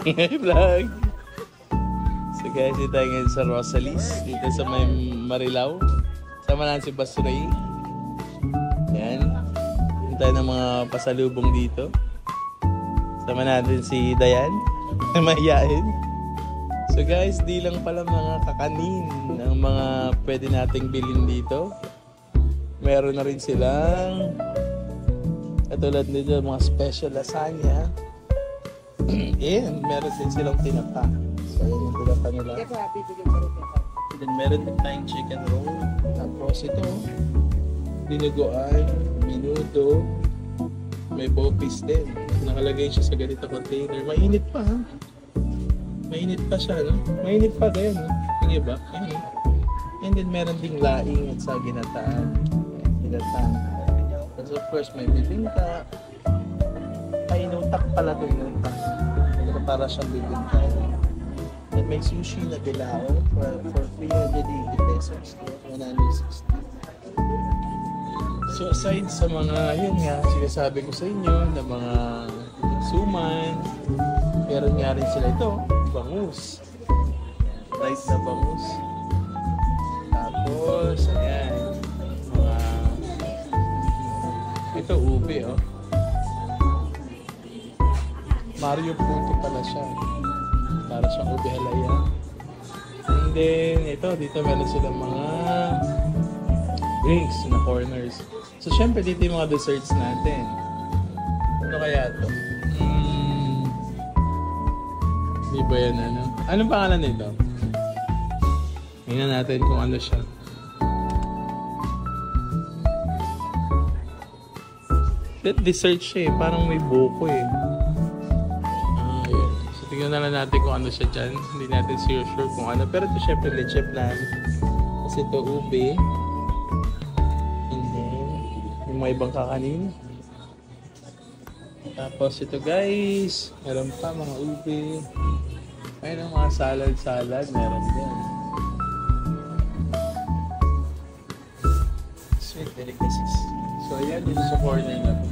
Vlog. So guys, dito tayo ngayon sa Rosalie's. Dito sa may Marilao. Sama natin si Basray. Yan. Dito tayo ng mga pasalubong dito. Sama natin si Dayan. Mahiyain. So guys, di lang pala mga kakanin ng mga pwede nating bilhin dito. Meron na rin silang katulad nito mga special lasagna. And meron din silang tinapa. So yun yung tinapa nila. Then meron din tayong chicken roll. Tapos ito, dinuguan, minuto, may bopis din. Nakalagay siya sa ganito container. Mainit pa ha. Mainit pa siya, no? Mainit pa din, no? Yung iba, ayun. And then meron ding laing at sa ginataan. Ginataan. So of course, may bibingka. Ay, inutak pala ito, inutak. Ito para siyang bibingka. Then may sushi na bilao for 380 pesos. 160. So aside sa mga, yun nga, sinasabi ko sa inyo, na mga suman, meron nga rin sila ito, bangus. Light na bangus. Tapos, ayan, mga, ito ube, oh. Mario Puto pala siya. Para siyang ube halaya. And then, ito, dito meron silang mga drinks na corners. So, syempre, dito yung mga desserts natin. Ano kaya ito? Di ba yan, ano? Anong pangalan nito? Tingnan natin kung ano siya. Dessert siya eh. Parang may buko eh. Ayan. So, tingnan na lang natin kung ano siya dyan. Hindi natin sure kung ano. Pero ito syempre leche plan. Kasi ito ube. Mga ibang kakanin. Tapos ito guys, meron pa mga ube. Mayroon mga salad, meron din. Sweet delicacies. So ayan, dito sa corner na to.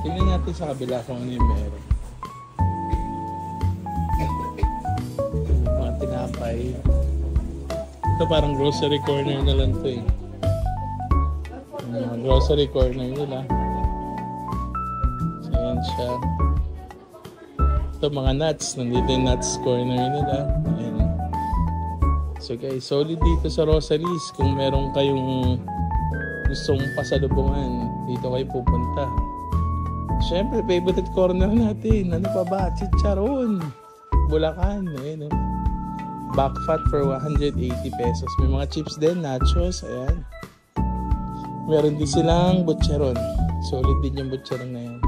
Tingnan natin sa kabila kung ano yung meron. Mga tinapay. Ito parang grocery corner na lang to eh. Grocery corner nila. So yan siya. Ito mga nuts. Nandito yung nuts corner nila. Ayan. So guys, solid dito sa Rosalie's. Kung meron kayong gustong pasalubungan, dito kayo pupunta. Siyempre, favorite corner natin. Ano pa ba? Chicharon. Bulacan. Ayan, oh. Back fat for 180 pesos. May mga chips din, nachos. Ayan. Meron din silang butcheron. Solid din yung butcheron na yan.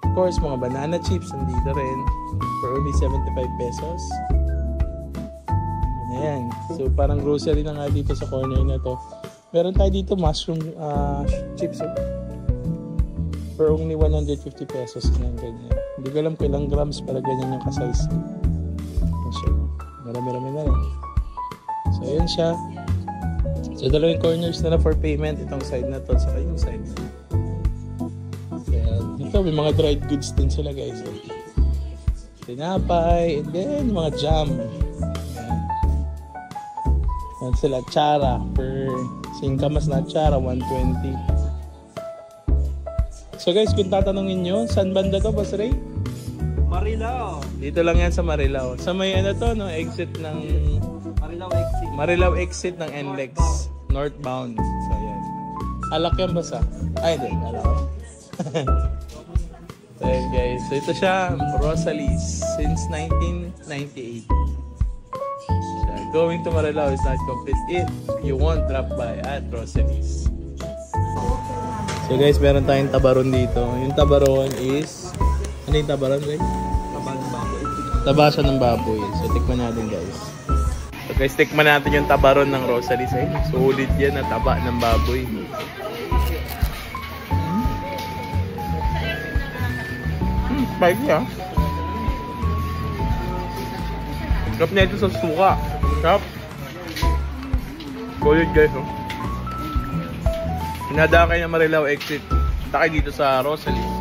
Of course, mga banana chips nandito rin for only 75 pesos. Ayan. So, parang grocery na nga dito sa corner na to. Meron tayo dito mushroom chips for only 150 pesos. Ganyan. Hindi ko alam kailang grams para ganyan yung ka-size. Marami-rami na rin. So, ayan siya. So, dalawang corners na for payment. Itong side na to, saka yung side. Ayan. Dito, may mga dried goods din sila, guys. Tinapay, and then, mga jam. Ayan. Ayan sila, chara. Per singkamas na chara, 120. So, guys, kung tatanungin nyo, saan banda to, Boss Ray? Marilao. Dito lang yan sa Marilao. Sa may ano to, no? Exit ng... Marilao exit ng NLEX. Northbound. So, ayan. Alak yan basta? Ay, hindi. Alak. So, ayan guys. So, ito siya. Rosalie's. Since 1998. So, going to Marilao is not complete if you won't drop by at Rosalie's. So, guys, meron tayong tabaron dito. Yung tabaron is... Ano yung tabaron, guys? Taba ng baboy. Taba siya ng baboy. So, tikman natin, guys. So guys, tikman natin yung tabaron ng Rosalie's. Ay, solid yan na taba ng baboy. Spicy ah. Sarap na ito sa suka. Sarap. Solid guys oh. Hinada kayo ng Marilao exit. Takay dito sa Rosalie's.